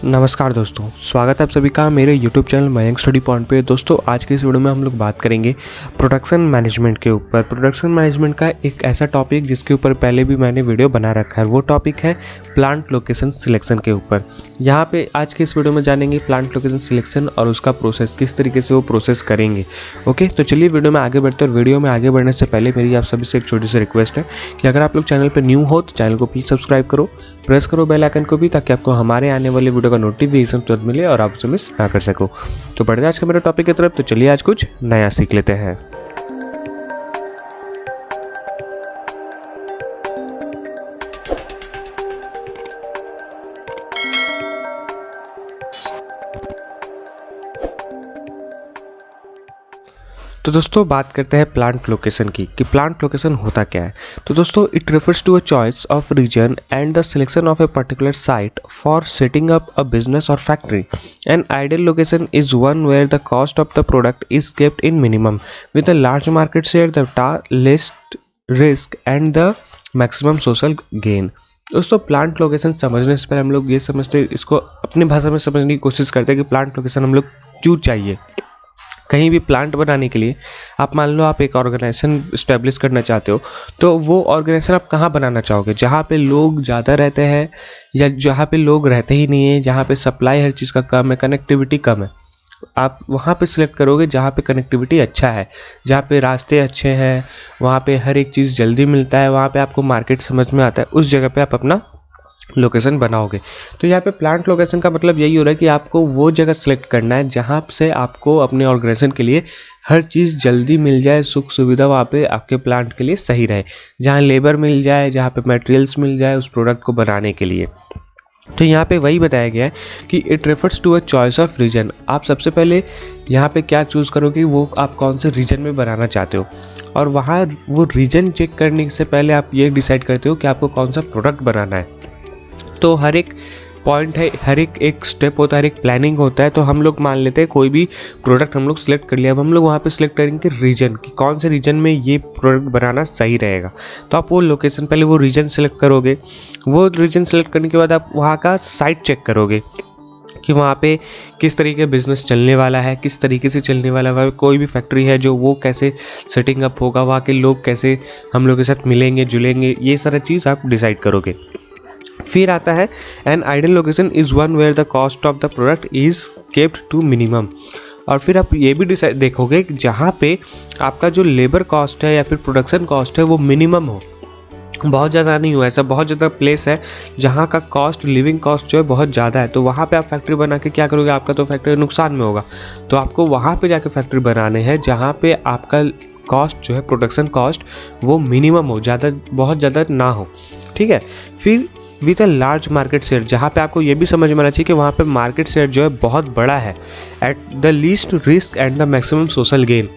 नमस्कार दोस्तों, स्वागत है आप सभी का मेरे YouTube channel Mayank study point पे। दोस्तों आज के इस वीडियो में हम लोग बात करेंगे प्रोडक्शन मैनेजमेंट के ऊपर। प्रोडक्शन मैनेजमेंट का एक ऐसा टॉपिक जिसके ऊपर पहले भी मैंने वीडियो बना रखा है, वो टॉपिक है प्लांट लोकेशन सिलेक्शन के ऊपर। यहाँ पे आज के इस वीडियो में जानेंगे प्लांट लोकेशन सिलेक्शन और उसका प्रोसेस, किस तरीके से वो प्रोसेस करेंगे। ओके, तो चलिए वीडियो में आगे बढ़ते हैं। और वीडियो में आगे बढ़ने से पहले मेरी आप सभी से एक छोटी सी रिक्वेस्ट है कि अगर आप लोग चैनल पर न्यू हो तो चैनल को प्लीज़ सब्सक्राइब करो, प्रेस करो बेल आइकन को भी, ताकि आपको हमारे आने वाले वीडियो का नोटिफिकेशन तुरंत मिले और आप उसे मिस ना कर सको। तो बढ़ते हैं आज के मेरे टॉपिक की तरफ। तो चलिए आज कुछ नया सीख लेते हैं। तो दोस्तों बात करते हैं प्लांट लोकेशन की, कि प्लांट लोकेशन होता क्या है। तो दोस्तों it refers to a choice of region and the selection of a particular site for setting up a business और factory. An ideal location is one where the cost of the product is kept in minimum with a large market share, the least risk and the maximum social gain. दोस्तों plant location समझने से पहले हम लोग ये समझते, इसको अपनी भाषा में समझने की कोशिश करते हैं कि प्लांट लोकेशन हम लोग क्यों चाहिए। कहीं भी प्लांट बनाने के लिए आप मान लो आप एक ऑर्गेनाइजेशन इस्टेब्लिश करना चाहते हो, तो वो ऑर्गेनाइजेशन आप कहाँ बनाना चाहोगे? जहाँ पे लोग ज़्यादा रहते हैं या जहाँ पे लोग रहते ही नहीं है, जहाँ पे सप्लाई हर चीज़ का कम है, कनेक्टिविटी कम है। आप वहाँ पे सिलेक्ट करोगे जहाँ पे कनेक्टिविटी अच्छा है, जहाँ पे रास्ते अच्छे हैं, वहाँ पे हर एक चीज़ जल्दी मिलता है, वहाँ पे आपको मार्केट समझ में आता है, उस जगह पे आप अपना लोकेशन बनाओगे। तो यहाँ पे प्लांट लोकेशन का मतलब यही हो रहा है कि आपको वो जगह सेलेक्ट करना है जहाँ से आपको अपने ऑर्गेनाइजेशन के लिए हर चीज़ जल्दी मिल जाए, सुख सुविधा वहाँ पे आपके प्लांट के लिए सही रहे, जहाँ लेबर मिल जाए, जहाँ पे मटेरियल्स मिल जाए उस प्रोडक्ट को बनाने के लिए। तो यहाँ पे वही बताया गया है कि it refers to a choice of region. आप सबसे पहले यहाँ पे क्या चूज़ करोगे, वो आप कौन से रीजन में बनाना चाहते हो, और वहाँ वो रीजन चेक करने से पहले आप ये डिसाइड करते हो कि आपको कौन सा प्रोडक्ट बनाना है। तो हर एक पॉइंट है, हर एक स्टेप होता है, हर एक प्लानिंग होता है। तो हम लोग मान लेते हैं कोई भी प्रोडक्ट हम लोग सिलेक्ट कर लिया, अब हम लोग वहाँ पे सिलेक्ट करेंगे रीजन, कि कौन से रीजन में ये प्रोडक्ट बनाना सही रहेगा। तो आप वो लोकेशन, पहले वो रीजन सेलेक्ट करोगे। वो रीजन सेलेक्ट करने के बाद आप वहाँ का साइट चेक करोगे कि वहाँ पे किस तरीके का बिज़नेस चलने वाला है, किस तरीके से चलने वाला है। कोई भी फैक्ट्री है जो वो कैसे सेटिंग अप होगा, वहाँ के लोग कैसे हम लोग के साथ मिलेंगे जुलेंगे, ये सारा चीज़ आप डिसाइड करोगे। फिर आता है an ideal location is one where the cost of the product is kept to minimum. और फिर आप ये भी डिसाइड देखोगे कि जहाँ पे आपका जो लेबर कॉस्ट है या फिर प्रोडक्शन कॉस्ट है वो मिनिमम हो, बहुत ज़्यादा नहीं हो। ऐसा बहुत ज़्यादा प्लेस है जहाँ का कॉस्ट, लिविंग कॉस्ट जो है बहुत ज़्यादा है, तो वहाँ पे आप फैक्ट्री बना के क्या करोगे, आपका तो फैक्ट्री नुकसान में होगा। तो आपको वहाँ पे जाके फैक्ट्री बनाने हैं जहाँ पे आपका कॉस्ट जो है, प्रोडक्शन कॉस्ट, वो मिनिमम हो, ज़्यादा बहुत ज़्यादा ना हो। ठीक है। फिर with a large market share, जहाँ पे आपको ये भी समझ में आना चाहिए कि वहाँ पे मार्केट शेयर जो है बहुत बड़ा है। At the least risk and the maximum social gain,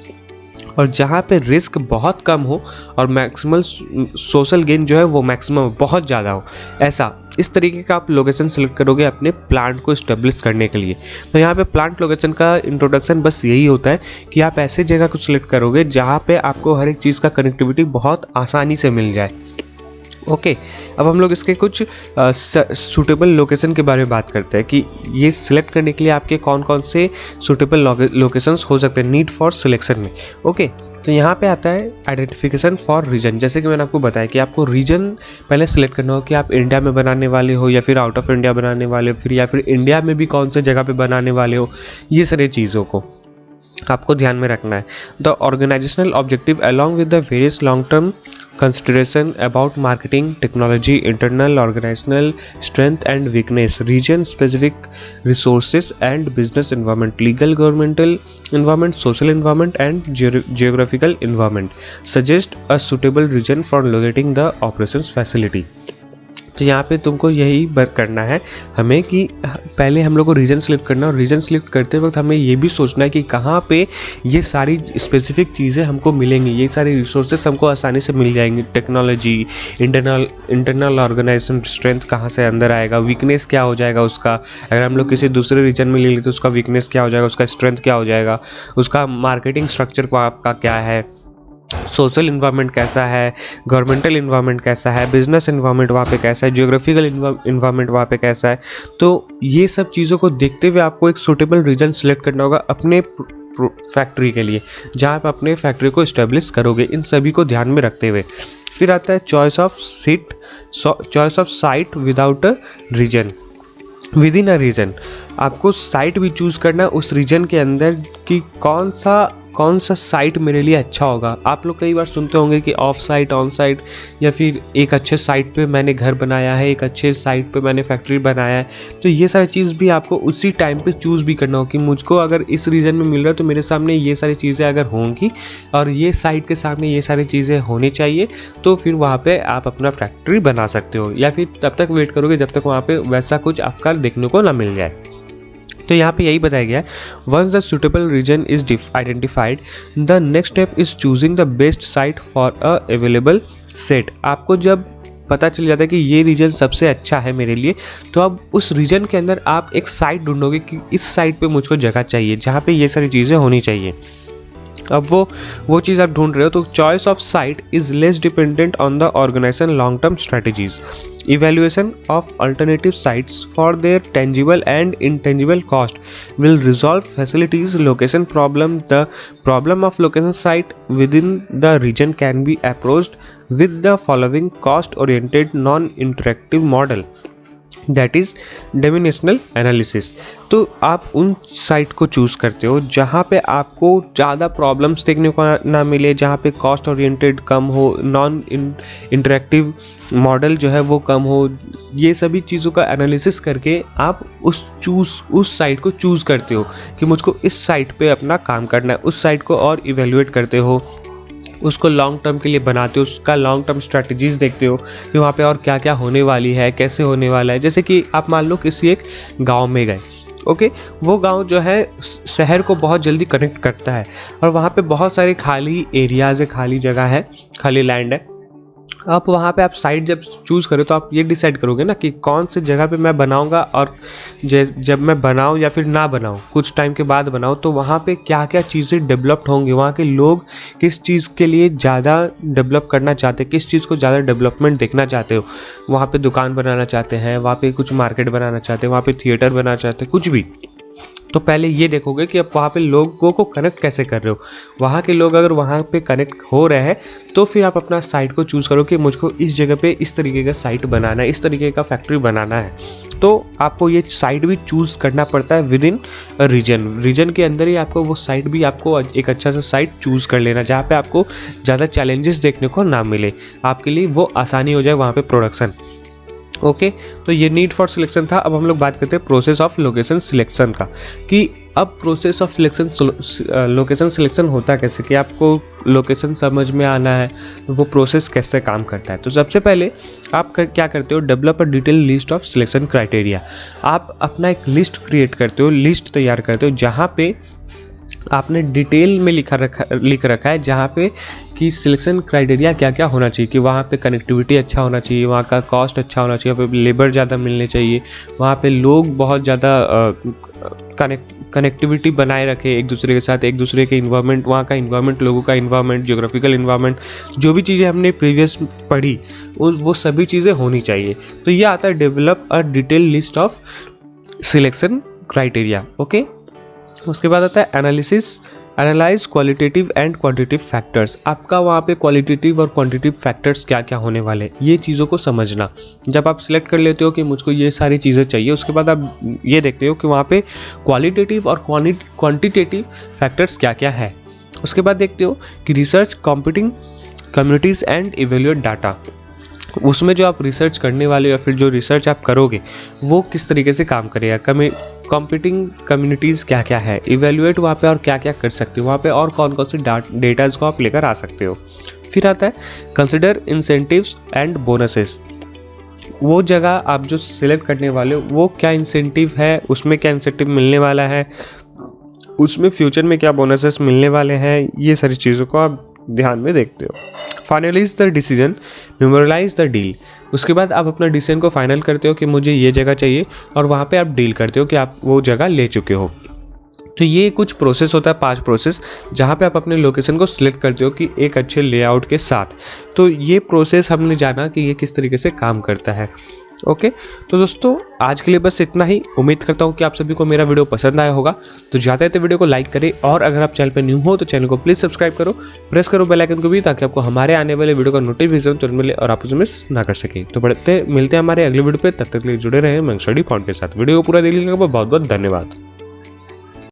और जहाँ पे रिस्क बहुत कम हो और मैक्सिमल सोशल गेन जो है वो मैक्सिमम बहुत ज़्यादा हो, ऐसा इस तरीके का आप लोकेशन सेलेक्ट करोगे अपने प्लांट को इस्टेब्लिश करने के लिए। तो यहाँ पे प्लांट लोकेशन का इंट्रोडक्शन बस यही होता है कि आप ऐसे जगह को सिलेक्ट करोगे जहाँ पे आपको हर एक चीज़ का कनेक्टिविटी बहुत आसानी से मिल जाए। ओके, अब हम लोग इसके कुछ सूटेबल लोकेशन के बारे में बात करते हैं कि ये सिलेक्ट करने के लिए आपके कौन कौन से सूटेबल लोकेशंस हो सकते हैं नीड फॉर सिलेक्शन में। ओके, तो यहाँ पे आता है आइडेंटिफिकेशन फॉर रीजन। जैसे कि मैंने आपको बताया कि आपको रीजन पहले सिलेक्ट करना हो कि आप इंडिया में बनाने वाले हो या फिर आउट ऑफ इंडिया बनाने वाले हो, फिर या फिर इंडिया में भी कौन से जगह पे बनाने वाले हो, ये सारी चीज़ों को आपको ध्यान में रखना है। The organisational objective along with the various long term consideration about marketing, technology, internal organizational strength and weakness, region specific resources and business environment, legal governmental environment, social environment and geographical environment, suggest a suitable region for locating the operations facility। तो यहाँ पे तुमको यही करना है हमें कि पहले हम लोग को रीजन सेलेक्ट करना, और रीजन सेलेक्ट करते वक्त हमें ये भी सोचना है कि कहाँ पे ये सारी स्पेसिफिक चीज़ें हमको मिलेंगी, ये सारी रिसोर्सेस हमको आसानी से मिल जाएंगी। टेक्नोलॉजी, इंटरनल ऑर्गेनाइजेशन स्ट्रेंथ कहाँ से अंदर आएगा, वीकनेस क्या हो जाएगा उसका, अगर हम लोग किसी दूसरे रीजन में ले लें तो उसका वीकनेस क्या हो जाएगा, उसका स्ट्रेंथ क्या हो जाएगा, उसका मार्केटिंग स्ट्रक्चर आपका क्या है, सोशल इन्वायरमेंट कैसा है, गवर्नमेंटल इन्वायरमेंट कैसा है, बिजनेस इन्वायरमेंट वहाँ पे कैसा है, जियोग्राफिकल इन्वायरमेंट वहाँ पे कैसा है। तो ये सब चीज़ों को देखते हुए आपको एक सूटेबल रीजन सिलेक्ट करना होगा अपने फैक्ट्री के लिए, जहाँ आप अपने फैक्ट्री को इस्टेब्लिश करोगे, इन सभी को ध्यान में रखते हुए। फिर आता है choice of site without a region, within a region. आपको साइट भी चूज़ करना उस रीजन के अंदर कि कौन सा साइट मेरे लिए अच्छा होगा। आप लोग कई बार सुनते होंगे कि ऑफ साइट, ऑन साइट, या फिर एक अच्छे साइट पे मैंने घर बनाया है, एक अच्छे साइट पे मैंने फैक्ट्री बनाया है। तो ये सारी चीज़ भी आपको उसी टाइम पे चूज़ भी करना हो कि मुझको अगर इस रीजन में मिल रहा है तो मेरे सामने ये सारी चीज़ें अगर होंगी और ये साइट के सामने ये सारी चीज़ें होनी चाहिए, तो फिर वहाँ पर आप अपना फैक्ट्री बना सकते हो। या फिर तब तक वेट करोगे जब तक वहाँ पर वैसा कुछ आपका देखने को ना मिल जाए। तो यहाँ पे यही बताया गया है, once the suitable region is identified, the next step is choosing the best site for a available set. आपको जब पता चल जाता है कि ये रीजन सबसे अच्छा है मेरे लिए, तो अब उस रीजन के अंदर आप एक साइट ढूंढोगे कि इस साइट पे मुझको जगह चाहिए जहाँ पे ये सारी चीज़ें होनी चाहिए। अब वो चीज़ आप ढूंढ रहे हो, तो choice of site is less dependent on the organisation long term strategies. Evaluation of alternative sites for their tangible and intangible cost will resolve facilities location problem. The problem of location site within the region can be approached with the following cost-oriented non-interactive model. That is dimensional analysis. तो आप उन site को choose करते हो जहाँ पे आपको ज़्यादा प्रॉब्लम्स देखने को ना मिले, जहाँ पे कॉस्ट ओरिएंटेड कम हो, नॉन इंटरेक्टिव मॉडल जो है वो कम हो। ये सभी चीज़ों का एनालिसिस करके आप उस साइट को चूज़ करते हो कि मुझको इस साइट पे अपना काम करना है। उस साइट को और इवेल्युएट करते हो, उसको लॉन्ग टर्म के लिए बनाते हो, उसका लॉन्ग टर्म स्ट्रैटेजीज देखते हो कि वहाँ पे और क्या क्या होने वाली है, कैसे होने वाला है। जैसे कि आप मान लो किसी एक गांव में गए, ओके, वो गांव जो है शहर को बहुत जल्दी कनेक्ट करता है और वहाँ पे बहुत सारे खाली एरियाज़ है, खाली जगह है, खाली लैंड है। आप वहाँ पे आप साइट जब चूज़ करो तो आप ये डिसाइड करोगे ना कि कौन सी जगह पे मैं बनाऊँगा, और जब मैं बनाऊँ या फिर ना बनाऊँ, कुछ टाइम के बाद बनाऊँ, तो वहाँ पे क्या क्या चीज़ें डेवलप्ड होंगी, वहाँ के लोग किस चीज़ के लिए ज़्यादा डेवलप करना चाहते हैं, किस चीज़ को ज़्यादा डेवलपमेंट देखना चाहते हो। वहाँ पे दुकान बनाना चाहते हैं, वहाँ पे कुछ मार्केट बनाना चाहते हैं, वहाँ पे थिएटर बनाना चाहते हैं, कुछ भी। तो पहले ये देखोगे कि आप वहाँ पे लोगों को कनेक्ट कैसे कर रहे हो। वहाँ के लोग अगर वहाँ पे कनेक्ट हो रहे हैं तो फिर आप अपना साइट को चूज़ करो कि मुझको इस जगह पे इस तरीके का साइट बनाना है, इस तरीके का फैक्ट्री बनाना है। तो आपको ये साइट भी चूज़ करना पड़ता है विद इन रीजन के अंदर ही आपको वो साइट भी, आपको एक अच्छा सा साइट चूज़ कर लेना जहाँ पे आपको ज़्यादा चैलेंजेस देखने को ना मिले, आपके लिए वो आसानी हो जाए वहाँ पे प्रोडक्शन। ओके, तो ये नीड फॉर सिलेक्शन था। अब हम लोग बात करते हैं प्रोसेस ऑफ लोकेशन सिलेक्शन का, कि अब प्रोसेस ऑफ लोकेशन सिलेक्शन होता कैसे, कि आपको लोकेशन समझ में आना है तो वो प्रोसेस कैसे काम करता है। तो सबसे पहले आप क्या करते हो, develop a detail list of selection criteria. आप अपना एक लिस्ट क्रिएट करते हो, लिस्ट तैयार करते हो जहाँ पे आपने डिटेल में लिख रखा है, जहाँ पे कि सिलेक्शन क्राइटेरिया क्या क्या होना चाहिए, कि वहाँ पे कनेक्टिविटी अच्छा होना चाहिए, वहाँ का कॉस्ट अच्छा होना चाहिए, वहाँ पे लेबर ज़्यादा मिलने चाहिए, वहाँ पे लोग बहुत ज़्यादा कनेक्टिविटी बनाए रखे एक दूसरे के साथ, एक दूसरे के इन्वायरमेंट, वहाँ का इन्वायरमेंट, लोगों का इन्वायरमेंट, जियोग्राफिकल इन्वायरमेंट, जो भी चीज़ें हमने प्रीवियस पढ़ी वो सभी चीज़ें होनी चाहिए। तो ये आता है develop a detail list of selection criteria. Okay, उसके बाद आता है analyse qualitative and quantitative factors. आपका वहाँ पे क्वालिटेटिव और क्वांटिटेटिव फैक्टर्स क्या क्या होने वाले, ये चीज़ों को समझना। जब आप सिलेक्ट कर लेते हो कि मुझको ये सारी चीज़ें चाहिए, उसके बाद आप ये देखते हो कि वहाँ पे क्वालिटेटिव और क्वांटिटेटिव फैक्टर्स क्या क्या है। उसके बाद देखते हो कि research competing communities and evaluate data. उसमें जो आप रिसर्च करने वाले या फिर जो रिसर्च आप करोगे वो किस तरीके से काम करेगा, कॉम्पिटिंग कम्युनिटीज़ क्या क्या है, इवेल्युएट वहाँ पे और क्या क्या कर सकते हो, वहाँ पे और कौन कौन से डेटाज को आप लेकर आ सकते हो। फिर आता है कंसिडर इंसेंटिव्स एंड बोनसेस। वो जगह आप जो सिलेक्ट करने वाले हो वो क्या इंसेंटिव है, उसमें क्या इंसेंटिव मिलने वाला है, उसमें फ्यूचर में क्या बोनसेस मिलने वाले हैं, ये सारी चीज़ों को आप ध्यान में देखते हो। Finalise the decision, memorialise the deal. उसके बाद आप अपना डिसीजन को फाइनल करते हो कि मुझे ये जगह चाहिए और वहाँ पे आप डील करते हो कि आप वो जगह ले चुके हो। तो ये कुछ प्रोसेस होता है, 5 प्रोसेस, जहाँ पे आप अपने लोकेशन को सिलेक्ट करते हो कि एक अच्छे लेआउट के साथ। तो ये प्रोसेस हमने जाना कि ये किस तरीके से काम करता है। ओके, तो दोस्तों आज के लिए बस इतना ही। उम्मीद करता हूँ कि आप सभी को मेरा वीडियो पसंद आया होगा। तो जाते हैं तो वीडियो को लाइक करें, और अगर आप चैनल पर न्यू हो तो चैनल को प्लीज़ सब्सक्राइब करो, प्रेस करो बेल आइकन को भी, ताकि आपको हमारे आने वाले वीडियो का नोटिफिकेशन तुरंत मिले और आप उसे मिस ना कर सके। तो मिलते हैं हमारे अगले वीडियो पे। तब तक के लिए जुड़े रहे मैं स्टडी पॉइंट के साथ। वीडियो को पूरा देखने का बहुत बहुत धन्यवाद।